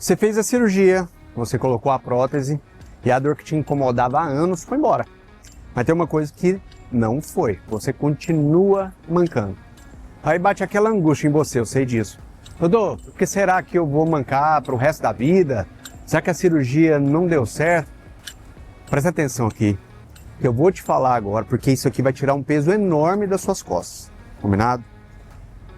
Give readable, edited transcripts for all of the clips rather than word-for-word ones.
Você fez a cirurgia, você colocou a prótese e a dor que te incomodava há anos foi embora. Mas tem uma coisa que não foi, você continua mancando. Aí bate aquela angústia em você, eu sei disso. Doutor, por que será que eu vou mancar para o resto da vida? Será que a cirurgia não deu certo? Presta atenção aqui, eu vou te falar agora, porque isso aqui vai tirar um peso enorme das suas costas, combinado?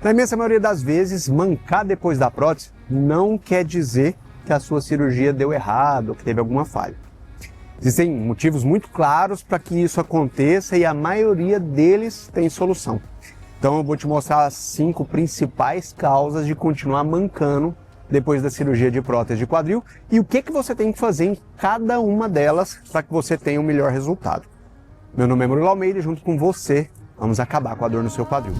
Na imensa maioria das vezes, mancar depois da prótese não quer dizer que a sua cirurgia deu errado ou que teve alguma falha. Existem motivos muito claros para que isso aconteça e a maioria deles tem solução. Então eu vou te mostrar as 5 principais causas de continuar mancando depois da cirurgia de prótese de quadril e o que você tem que fazer em cada uma delas para que você tenha um melhor resultado. Meu nome é Murilo Almeida e junto com você vamos acabar com a dor no seu quadril.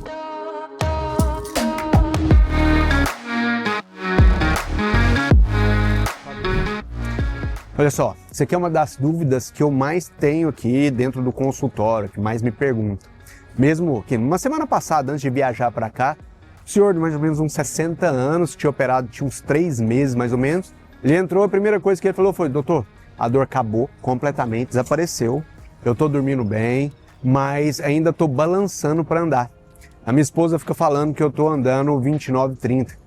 Olha só, isso aqui é uma das dúvidas que eu mais tenho aqui dentro do consultório, que mais me perguntam. Mesmo que numa semana passada, antes de viajar para cá, o senhor de mais ou menos uns 60 anos, tinha operado, tinha uns 3 meses mais ou menos, ele entrou, a primeira coisa que ele falou foi: doutor, a dor acabou completamente, desapareceu, eu estou dormindo bem, mas ainda estou balançando para andar. A minha esposa fica falando que eu estou andando 29, 30.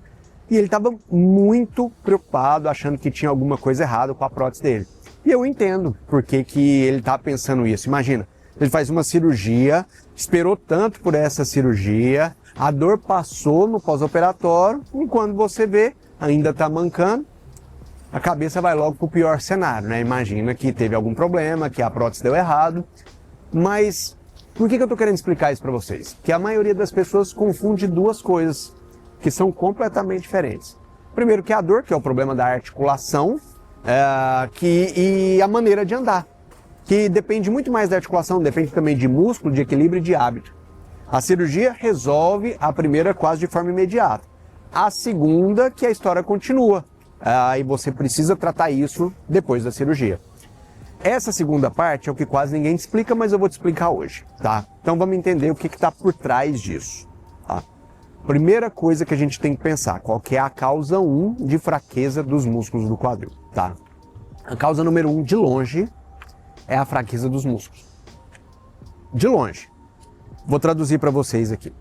E ele estava muito preocupado, achando que tinha alguma coisa errada com a prótese dele. E eu entendo por que ele está pensando isso. Imagina, ele faz uma cirurgia, esperou tanto por essa cirurgia, a dor passou no pós-operatório, e quando você vê, ainda está mancando, a cabeça vai logo para o pior cenário, né? Imagina que teve algum problema, que a prótese deu errado. Mas por que eu estou querendo explicar isso para vocês? Porque a maioria das pessoas confunde duas coisas que são completamente diferentes. Primeiro que a dor, que é o problema da articulação, e a maneira de andar, que depende muito mais da articulação, depende também de músculo, de equilíbrio e de hábito. A cirurgia resolve a primeira quase de forma imediata. A segunda, que a história continua, e você precisa tratar isso depois da cirurgia. Essa segunda parte é o que quase ninguém explica, mas eu vou te explicar hoje, tá? Então vamos entender o que está por trás disso, tá? Primeira coisa que a gente tem que pensar, qual que é a causa 1 de fraqueza dos músculos do quadril, tá? A causa número 1, de longe, é a fraqueza dos músculos. De longe. Vou traduzir para vocês aqui.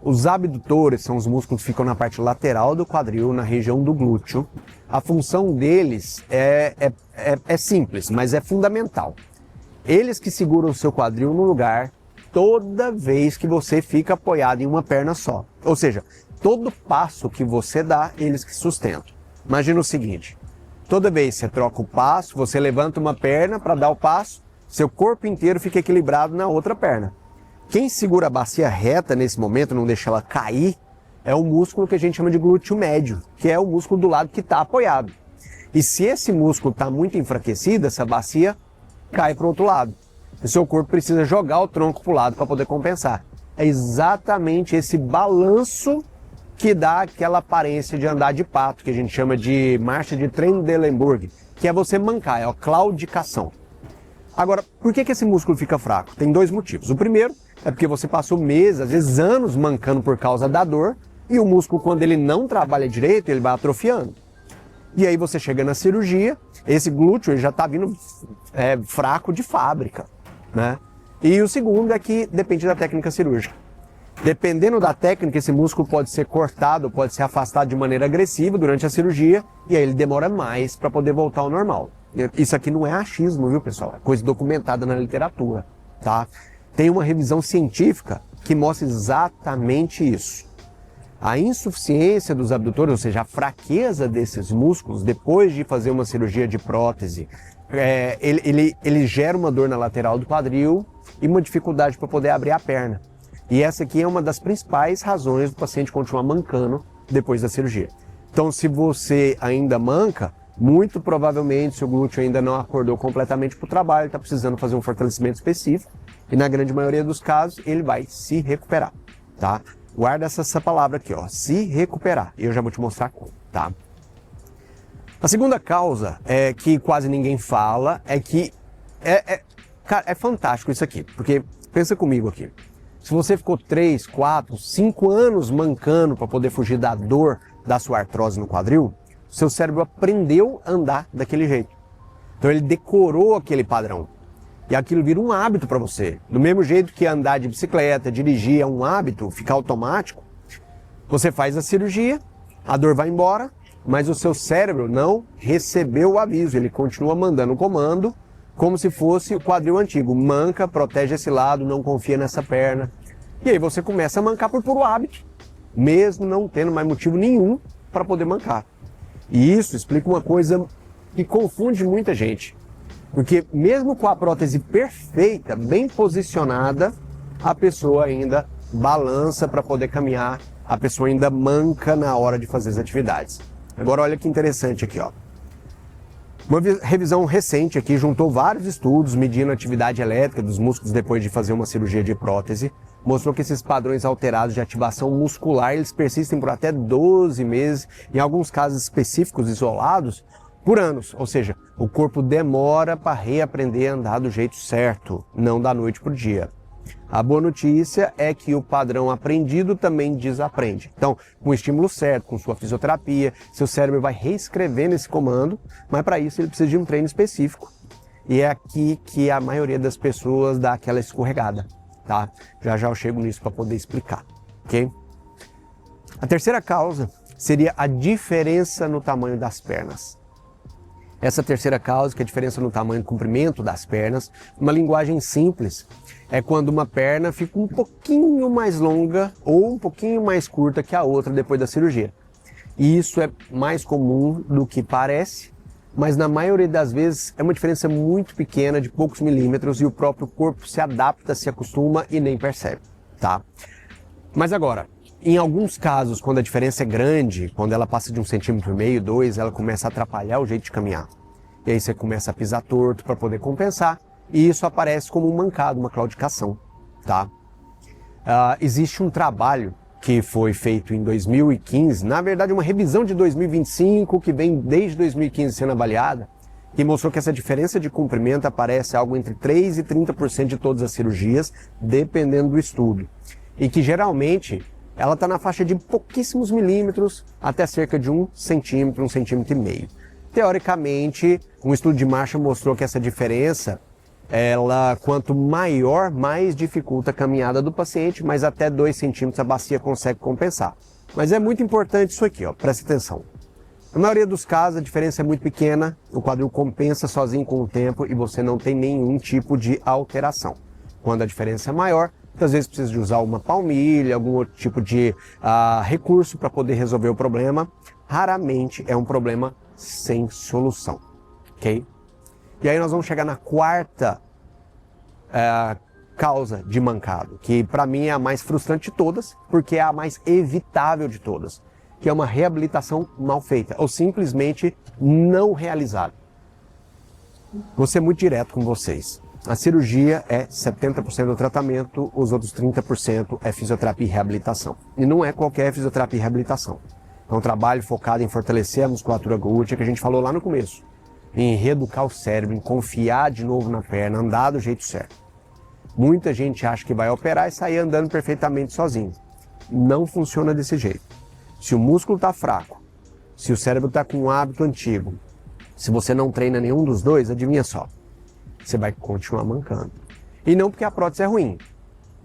Os abdutores são os músculos que ficam na parte lateral do quadril, na região do glúteo. A função deles é simples, mas é fundamental. Eles que seguram o seu quadril no lugar toda vez que você fica apoiado em uma perna só. Ou seja, todo passo que você dá, eles que sustentam. Imagina o seguinte, toda vez que você troca o passo, você levanta uma perna para dar o passo, seu corpo inteiro fica equilibrado na outra perna. Quem segura a bacia reta nesse momento, não deixa ela cair, é o músculo que a gente chama de glúteo médio, que é o músculo do lado que está apoiado. E se esse músculo está muito enfraquecido, essa bacia cai para o outro lado. O seu corpo precisa jogar o tronco para o lado para poder compensar. É exatamente esse balanço que dá aquela aparência de andar de pato, que a gente chama de marcha de Trendelenburg, que é você mancar, é a claudicação. Agora, por que esse músculo fica fraco? Tem 2 motivos. O primeiro é porque você passou meses, às vezes anos, mancando por causa da dor, e o músculo, quando ele não trabalha direito, ele vai atrofiando. E aí você chega na cirurgia, esse glúteo ele já está vindo fraco de fábrica, né? E o segundo é que depende da técnica cirúrgica. Dependendo da técnica, esse músculo pode ser cortado, pode ser afastado de maneira agressiva durante a cirurgia, e aí ele demora mais para poder voltar ao normal. Isso aqui não é achismo, viu, pessoal? É coisa documentada na literatura, tá? Tem uma revisão científica que mostra exatamente isso. A insuficiência dos abdutores, ou seja, a fraqueza desses músculos, depois de fazer uma cirurgia de prótese, ele gera uma dor na lateral do quadril e uma dificuldade para poder abrir a perna. E essa aqui é uma das principais razões do paciente continuar mancando depois da cirurgia. Então, se você ainda manca, muito provavelmente seu glúteo ainda não acordou completamente para o trabalho, está precisando fazer um fortalecimento específico e na grande maioria dos casos ele vai se recuperar, tá? Guarda essa palavra aqui, ó, se recuperar, e eu já vou te mostrar como, tá? A segunda causa que quase ninguém fala é que, cara, é fantástico isso aqui, porque pensa comigo aqui, se você ficou 3, 4, 5 anos mancando para poder fugir da dor da sua artrose no quadril, Seu cérebro aprendeu a andar daquele jeito. Então ele decorou aquele padrão. E aquilo vira um hábito para você. Do mesmo jeito que andar de bicicleta, dirigir é um hábito, ficar automático, você faz a cirurgia, a dor vai embora, mas o seu cérebro não recebeu o aviso. Ele continua mandando o comando como se fosse o quadril antigo. Manca, protege esse lado, não confia nessa perna. E aí você começa a mancar por puro hábito, mesmo não tendo mais motivo nenhum para poder mancar. E isso explica uma coisa que confunde muita gente. Porque mesmo com a prótese perfeita, bem posicionada, a pessoa ainda balança para poder caminhar, a pessoa ainda manca na hora de fazer as atividades. Agora olha que interessante aqui, ó. Uma revisão recente aqui juntou vários estudos medindo a atividade elétrica dos músculos depois de fazer uma cirurgia de prótese. Mostrou que esses padrões alterados de ativação muscular, eles persistem por até 12 meses, em alguns casos específicos isolados, por anos. Ou seja, o corpo demora para reaprender a andar do jeito certo, não da noite para o dia. A boa notícia é que o padrão aprendido também desaprende. Então, com o estímulo certo, com sua fisioterapia, seu cérebro vai reescrevendo esse comando, mas para isso ele precisa de um treino específico. E é aqui que a maioria das pessoas dá aquela escorregada, tá? Já já eu chego nisso para poder explicar, ok? A terceira causa seria a diferença no tamanho das pernas. Essa terceira causa, que é a diferença no tamanho e comprimento das pernas, uma linguagem simples, é quando uma perna fica um pouquinho mais longa ou um pouquinho mais curta que a outra depois da cirurgia. E isso é mais comum do que parece, mas na maioria das vezes é uma diferença muito pequena, de poucos milímetros, e o próprio corpo se adapta, se acostuma e nem percebe, tá? Mas agora, em alguns casos, quando a diferença é grande, quando ela passa de 1,5 cm, 2, ela começa a atrapalhar o jeito de caminhar. E aí você começa a pisar torto para poder compensar, e isso aparece como um mancado, uma claudicação, tá? Existe um trabalho que foi feito em 2015, na verdade uma revisão de 2025, que vem desde 2015 sendo avaliada, que mostrou que essa diferença de comprimento aparece algo entre 3% e 30% de todas as cirurgias, dependendo do estudo. E que geralmente ela está na faixa de pouquíssimos milímetros até cerca de 1 centímetro, 1,5 centímetros. Teoricamente, um estudo de Marshall mostrou que essa diferença, ela, quanto maior, mais dificulta a caminhada do paciente, mas até 2 centímetros a bacia consegue compensar. Mas é muito importante isso aqui, ó, presta atenção. Na maioria dos casos, a diferença é muito pequena, o quadril compensa sozinho com o tempo e você não tem nenhum tipo de alteração. Quando a diferença é maior, muitas vezes precisa de usar uma palmilha, algum outro tipo de recurso para poder resolver o problema. Raramente é um problema sem solução, ok? E aí nós vamos chegar na quarta causa de mancado, que para mim é a mais frustrante de todas, porque é a mais evitável de todas, que é uma reabilitação mal feita, ou simplesmente não realizada. Vou ser muito direto com vocês. A cirurgia é 70% do tratamento, os outros 30% é fisioterapia e reabilitação. E não é qualquer fisioterapia e reabilitação. É um trabalho focado em fortalecer a musculatura glútea, que a gente falou lá no começo. Em reeducar o cérebro, em confiar de novo na perna, andar do jeito certo. Muita gente acha que vai operar e sair andando perfeitamente sozinho. Não funciona desse jeito. Se o músculo está fraco, se o cérebro está com um hábito antigo, se você não treina nenhum dos dois, adivinha só, você vai continuar mancando. E não porque a prótese é ruim,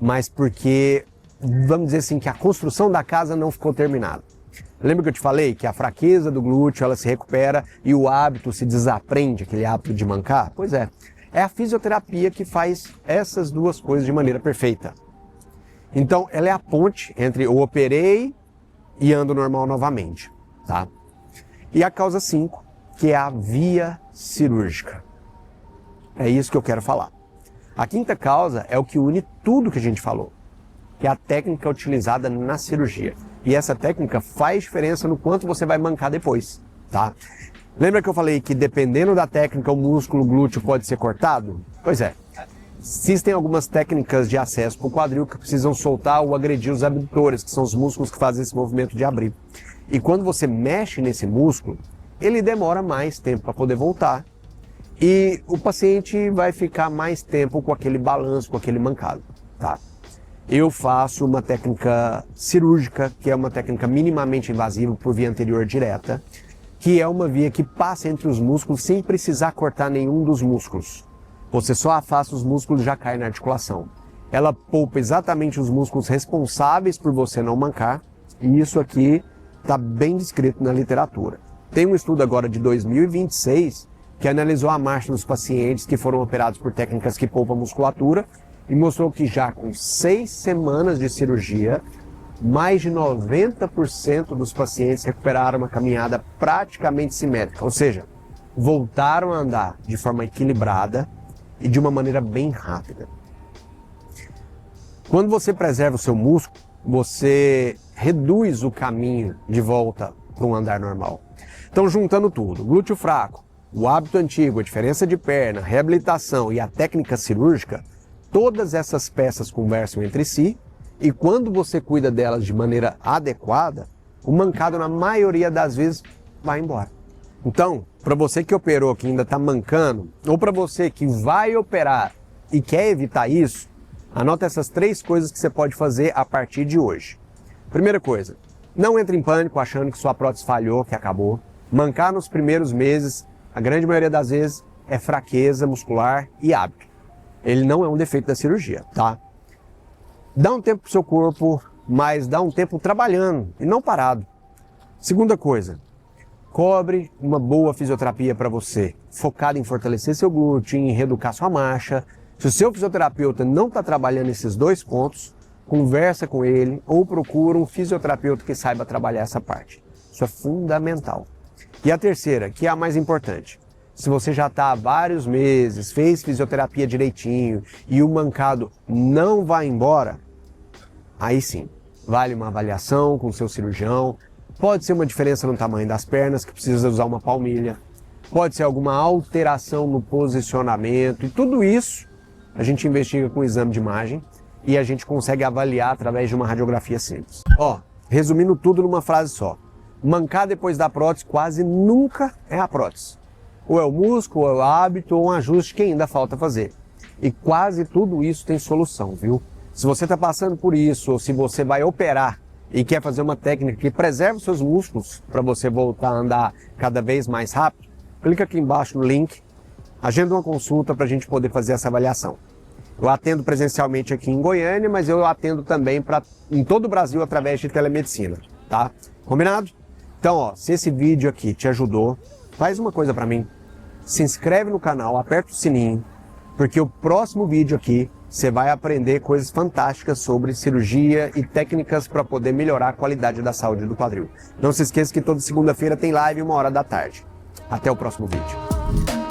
mas porque, vamos dizer assim, que a construção da casa não ficou terminada. Lembra que eu te falei que a fraqueza do glúteo, ela se recupera e o hábito se desaprende, aquele hábito de mancar? Pois é a fisioterapia que faz essas duas coisas de maneira perfeita. Então, ela é a ponte entre eu operei e ando normal novamente, tá? E a causa 5, que é a via cirúrgica. É isso que eu quero falar. A quinta causa é o que une tudo que a gente falou, que é a técnica utilizada na cirurgia. E essa técnica faz diferença no quanto você vai mancar depois, tá? Lembra que eu falei que dependendo da técnica o músculo glúteo pode ser cortado? Pois é. Existem algumas técnicas de acesso para o quadril que precisam soltar ou agredir os abdutores, que são os músculos que fazem esse movimento de abrir. E quando você mexe nesse músculo, ele demora mais tempo para poder voltar. E o paciente vai ficar mais tempo com aquele balanço, com aquele mancado, tá? Eu faço uma técnica cirúrgica, que é uma técnica minimamente invasiva por via anterior direta, que é uma via que passa entre os músculos sem precisar cortar nenhum dos músculos. Você só afasta os músculos e já cai na articulação. Ela poupa exatamente os músculos responsáveis por você não mancar, e isso aqui está bem descrito na literatura. Tem um estudo agora de 2026 que analisou a marcha dos pacientes que foram operados por técnicas que poupam musculatura e mostrou que já com 6 semanas de cirurgia, mais de 90% dos pacientes recuperaram uma caminhada praticamente simétrica, ou seja, voltaram a andar de forma equilibrada e de uma maneira bem rápida. Quando você preserva o seu músculo, você reduz o caminho de volta para um andar normal. Então, juntando tudo, glúteo fraco, o hábito antigo, a diferença de perna, reabilitação e a técnica cirúrgica, todas essas peças conversam entre si e quando você cuida delas de maneira adequada, o mancado na maioria das vezes vai embora. Então, para você que operou, que ainda está mancando, ou para você que vai operar e quer evitar isso, anota essas 3 coisas que você pode fazer a partir de hoje. Primeira coisa, não entre em pânico achando que sua prótese falhou, que acabou. Mancar nos primeiros meses, a grande maioria das vezes, é fraqueza muscular e hábito. Ele não é um defeito da cirurgia, tá? Dá um tempo pro seu corpo, mas dá um tempo trabalhando e não parado. Segunda coisa, cobre uma boa fisioterapia para você, focada em fortalecer seu glúteo, em reeducar sua marcha. Se o seu fisioterapeuta não está trabalhando esses 2 pontos, conversa com ele ou procura um fisioterapeuta que saiba trabalhar essa parte. Isso é fundamental. E a terceira, que é a mais importante. Se você já está há vários meses, fez fisioterapia direitinho e o mancado não vai embora, aí sim, vale uma avaliação com o seu cirurgião. Pode ser uma diferença no tamanho das pernas, que precisa usar uma palmilha. Pode ser alguma alteração no posicionamento. E tudo isso a gente investiga com o exame de imagem e a gente consegue avaliar através de uma radiografia simples. Resumindo tudo numa frase só. Mancar depois da prótese quase nunca é a prótese. Ou é o músculo, ou é o hábito, ou um ajuste que ainda falta fazer. E quase tudo isso tem solução, viu? Se você está passando por isso, ou se você vai operar e quer fazer uma técnica que preserve os seus músculos para você voltar a andar cada vez mais rápido, clica aqui embaixo no link, agenda uma consulta para a gente poder fazer essa avaliação. Eu atendo presencialmente aqui em Goiânia, mas eu atendo também em todo o Brasil através de telemedicina, tá? Combinado? Então, se esse vídeo aqui te ajudou, faz uma coisa para mim. Se inscreve no canal, aperta o sininho, porque o próximo vídeo aqui você vai aprender coisas fantásticas sobre cirurgia e técnicas para poder melhorar a qualidade da saúde do quadril. Não se esqueça que toda segunda-feira tem live 1h da tarde. Até o próximo vídeo.